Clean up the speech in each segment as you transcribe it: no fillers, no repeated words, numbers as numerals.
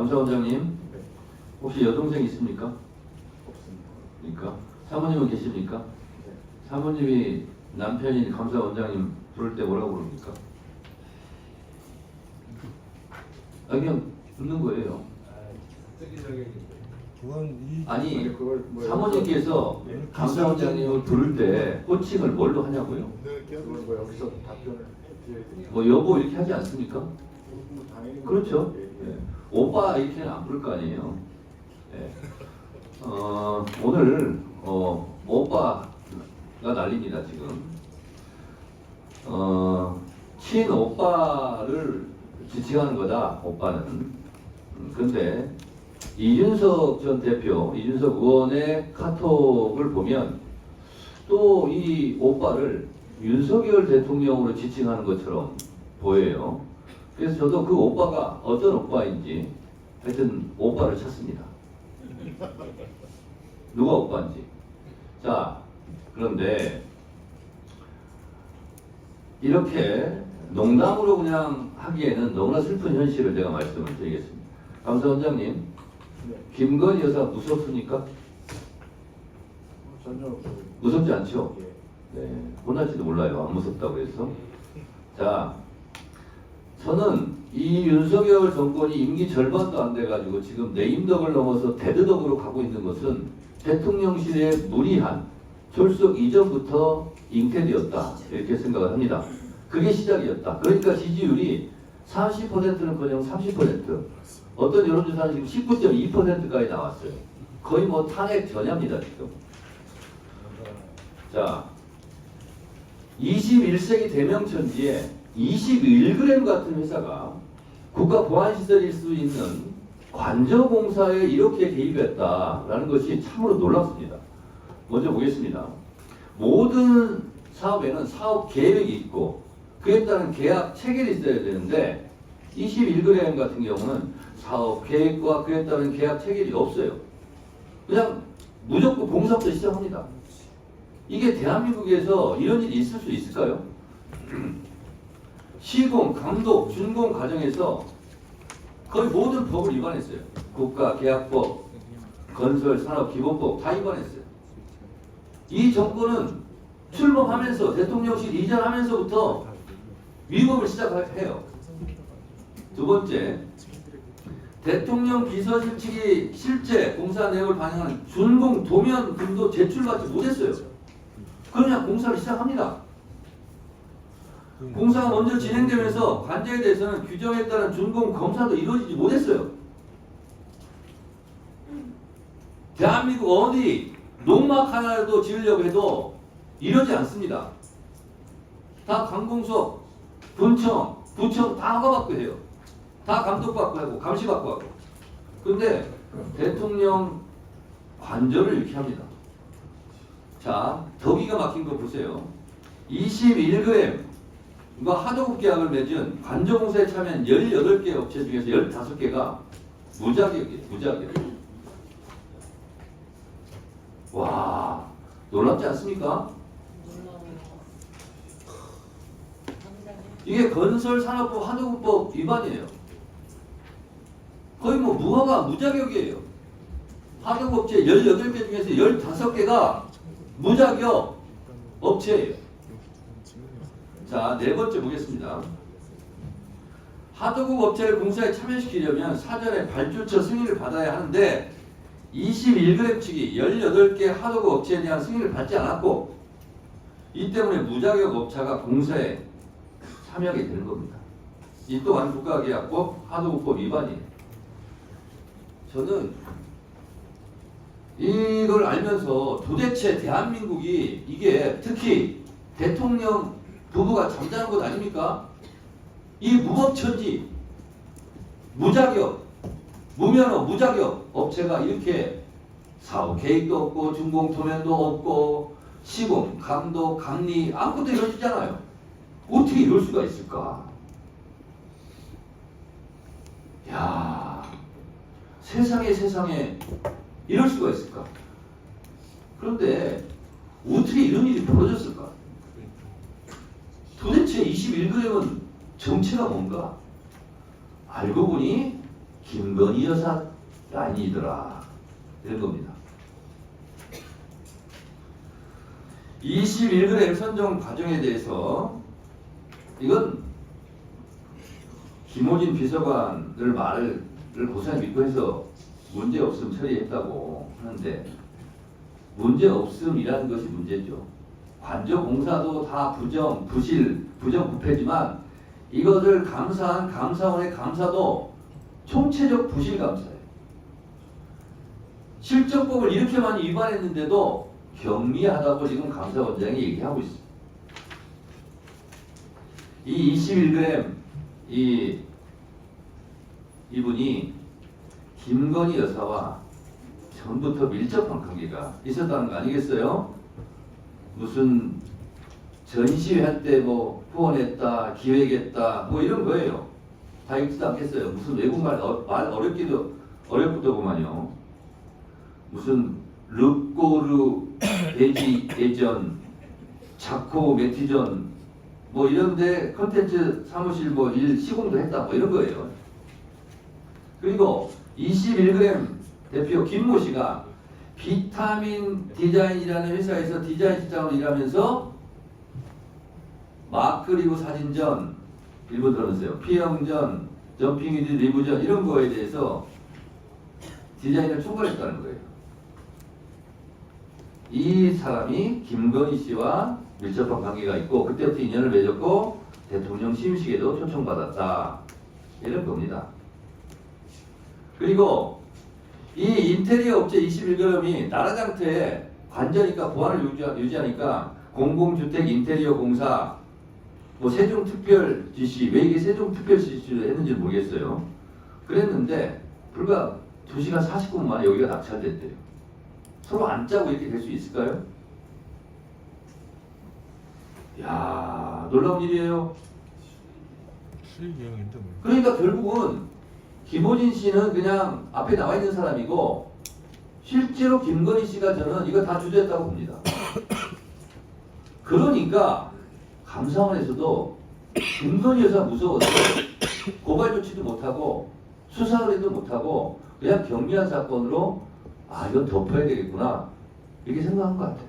감사원장님, 네. 혹시 여동생 있습니까? 없습니다. 그러니까 사모님은 계십니까? 네. 사모님이 남편인 감사원장님 부를 때 뭐라고 부릅니까? 그냥 듣는 거예요. 그건 아니, 그걸 사모님께서 네. 감사원장님을 부를 때 호칭을 뭘로 하냐고요? 그걸 뭐 여기서 답변을 해드려야 되냐? 뭐 여보 이렇게 하지 않습니까? 뭐 당연히 그렇죠. 예, 예. 예. 오빠 이렇게는 안 부를 거 아니에요. 예. 오늘 오빠가 난립니다 지금. 친오빠를 지칭하는 거다. 오빠는. 그런데 이준석 전 대표, 이준석 의원의 카톡을 보면 또 이 오빠를 윤석열 대통령으로 지칭하는 것처럼 보여요. 그래서 저도 그 오빠가 어떤 오빠인지 하여튼 오빠를 찾습니다. 누가 오빠인지. 자, 그런데 이렇게 농담으로 그냥 하기에는 너무나 슬픈 현실을 제가 말씀을 드리겠습니다. 감사원장님, 네. 김건희 여사 무섭습니까? 전혀 무섭지 않죠? 예. 네, 혼날지도 몰라요. 안 무섭다고 해서. 자, 저는 이 윤석열 정권이 임기 절반도 안 돼가지고 지금 내임덕을 넘어서 대드덕으로 가고 있는 것은 대통령실의 무리한 졸속 이전부터 잉태되었다. 이렇게 생각을 합니다. 그게 시작이었다. 그러니까 지지율이 40%는커녕 30%, 어떤 여론조사는 지금 19.2%까지 나왔어요. 거의 뭐 탄핵 전야입니다 지금. 자, 21세기 대명천지에 21g 같은 회사가 국가 보안시설일 수 있는 관저공사에 이렇게 개입했다라는 것이 참으로 놀랍습니다. 먼저 보겠습니다. 모든 사업에는 사업 계획이 있고 그에 따른 계약 체결이 있어야 되는데 21g 같은 경우는 사업 계획과 그에 따른 계약 체결이 없어요. 그냥 무조건 공사부터 시작합니다. 이게 대한민국에서 이런 일이 있을 수 있을까요? 시공, 감독, 준공 과정에서 거의 모든 법을 위반했어요. 국가계약법, 건설산업기본법 다 위반했어요. 이 정권은 출범하면서 대통령실 이전하면서부터 위법을 시작해요. 두 번째, 대통령 비서실 측이 실제 공사 내역을 반영하는 준공 도면금도 제출받지 못했어요. 그냥 공사를 시작합니다. 공사가 먼저 진행되면서 관제에 대해서는 규정에 따른 준공 검사도 이루어지지 못했어요. 대한민국 어디 농막 하나라도 지으려고 해도 이러지 않습니다. 다 관공서, 분청, 부청 다 허가받고 해요. 다 감독받고 하고 감시받고 하고. 근데 대통령 관저를 이렇게 합니다. 자, 더 기가 막힌 거 보세요. 21g 이거 하도급 계약을 맺은 관저공사에 참여한 18개 업체 중에서 15개가 무자격이에요. 무자격. 와, 놀랍지 않습니까? 이게 건설산업부 하도급법 위반이에요. 거의 뭐 무허가 무자격이에요. 하도급업체 18개 중에서 15개가 무자격 업체예요. 자, 네 번째 보겠습니다. 하도급 업체를 공사에 참여시키려면 사전에 발주처 승인을 받아야 하는데 21g 측이 18개 하도급 업체에 대한 승인을 받지 않았고 이 때문에 무자격 업체가 공사에 참여하게 되는 겁니다. 이 또한 국가계약법 하도급법 위반이에요. 저는 이걸 알면서 도대체 대한민국이 이게 특히 대통령 부부가 잠자는 것 아닙니까? 이 무법천지, 무자격, 무면허, 무자격 업체가 이렇게 사업 계획도 없고 준공 도면도 없고 시공, 감독, 감리 아무것도 이루어지잖아요. 어떻게 이럴 수가 있을까? 야, 세상에 이럴 수가 있을까? 그런데 어떻게 이런 일이 벌어졌을까? 도대체 21g은 정체가 뭔가? 알고 보니 김건희 여사 아니더라. 이런 겁니다. 21g 선정 과정에 대해서 이건 김호진 비서관을 말을 고스란히 믿고 해서 문제 없음 처리했다고 하는데 문제 없음이라는 것이 문제죠. 관저공사도 다 부정, 부실, 부정부패지만 이것을 감사한 감사원의 감사도 총체적 부실 감사예요. 실정법을 이렇게 많이 위반했는데도 경미하다고 지금 감사원장이 얘기하고 있어요. 이 21g 이분이 김건희 여사와 전부터 밀접한 관계가 있었다는 거 아니겠어요? 무슨 전시회 때 뭐 후원했다, 기획했다, 뭐 이런 거예요. 다 읽지도 않겠어요. 무슨 외국말 말 어렵더구만요. 무슨 르꼬르 베지 예전, 자코 메티전 뭐 이런데 컨텐츠 사무실 뭐 일 시공도 했다, 뭐 이런 거예요. 그리고 21g 대표 김모 씨가 비타민 디자인이라는 회사에서 디자인 실장으로 일하면서 마크 리브 사진전 일부 들어보세요. 피형전, 점핑 위드 리브전 이런 거에 대해서 디자인을 총괄했다는 거예요. 이 사람이 김건희 씨와 밀접한 관계가 있고 그때부터 인연을 맺었고 대통령 시임식에도 초청받았다. 이런 겁니다. 그리고 이 인테리어 업체 21g이 나라장터에 관저니까 보안을 유지하니까 공공주택 인테리어 공사 뭐 세종특별지시 왜 이게 세종특별지시를 했는지 모르겠어요. 그랬는데 불과 2시간 40분 만에 여기가 낙찰됐대요. 서로 안 짜고 이렇게 될 수 있을까요? 이야, 놀라운 일이에요. 수익여행인데 뭐. 그러니까 결국은 김호진 씨는 그냥 앞에 나와 있는 사람이고 실제로 김건희 씨가 저는 이거 다 주도했다고 봅니다. 그러니까 감사원에서도 김건희 여사 무서워서 고발 조치도 못하고 수사 의뢰도 못하고 그냥 경미한 사건으로 아 이건 덮어야 되겠구나 이렇게 생각한 것 같아요.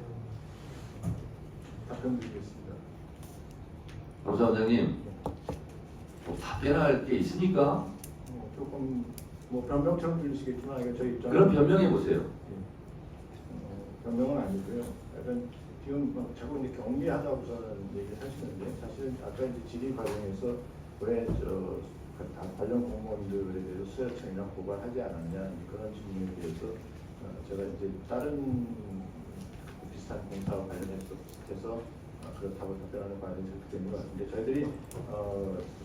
답변 드리겠습니다. 감사원장님 뭐 답변할 게 있습니까? 조금 뭐 변명처럼 들리시겠지만 이건 저희 입장. 그럼 변명해 보세요. 변명은 아니고요. 약간 지금 뭐 자꾸 이제 경미하다고서는 얘기를 하시는데 사실은 아까 이제 질의 과정에서 왜 관련 공무원들에 대해서 수여청이나 고발하지 않았냐 그런 질문에 대해서 제가 이제 다른 비슷한 공사와 관련해서 그렇다고 답변하는 과정이 있는 것 같은데 저희들이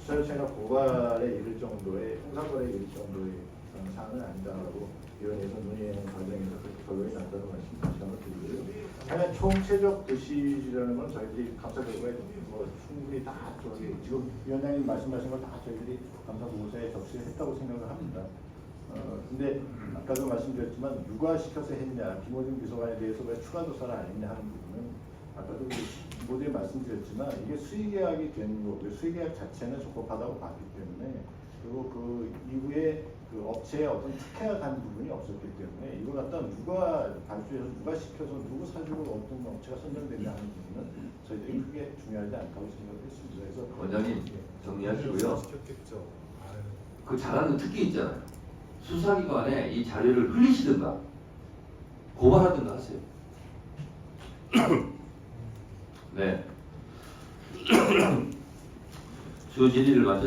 수여청이나 고발에 이를 정도의 형사거래에 이를 정도의 사안은 아니다라고 위원회에서 논의하는 과정에서 그렇게 결론이 났다는 말씀 다시 한번 드리고요. 하여간 총체적 부실이라는 건 저희들이 감사 결과에 뭐 충분히 다 저기 지금 위원장님 말씀하신 걸 다 저희들이 감사 보고서에 적시했다고 생각을 합니다. 근데 아까도 말씀드렸지만 누가 시켜서 했냐, 김호진 비서관에 대해서 왜 추가 조사를 안 했냐 하는 부분은 아까도 모두에 말씀드렸지만 이게 수의계약이 된 거고요. 수의계약 자체는 적법하다고 봤기 때문에 그리고 그 이후에 그 업체에 어떤 특혜가 간 부분이 없었기 때문에 이걸 갖다 누가 발주해서 누가 시켜서 누구 사주로 어떤 업체가 선정됐냐 하는 부분은 저희들이 크게 중요하지 않다고 생각했습니다. 그래서 원장님 정리하시고요. 시켰겠죠. 그 잘하는 특기 있잖아요. 수사기관에 이 자료를 흘리시든가 고발하든가 하세요. 네. 주 질의를 마쳐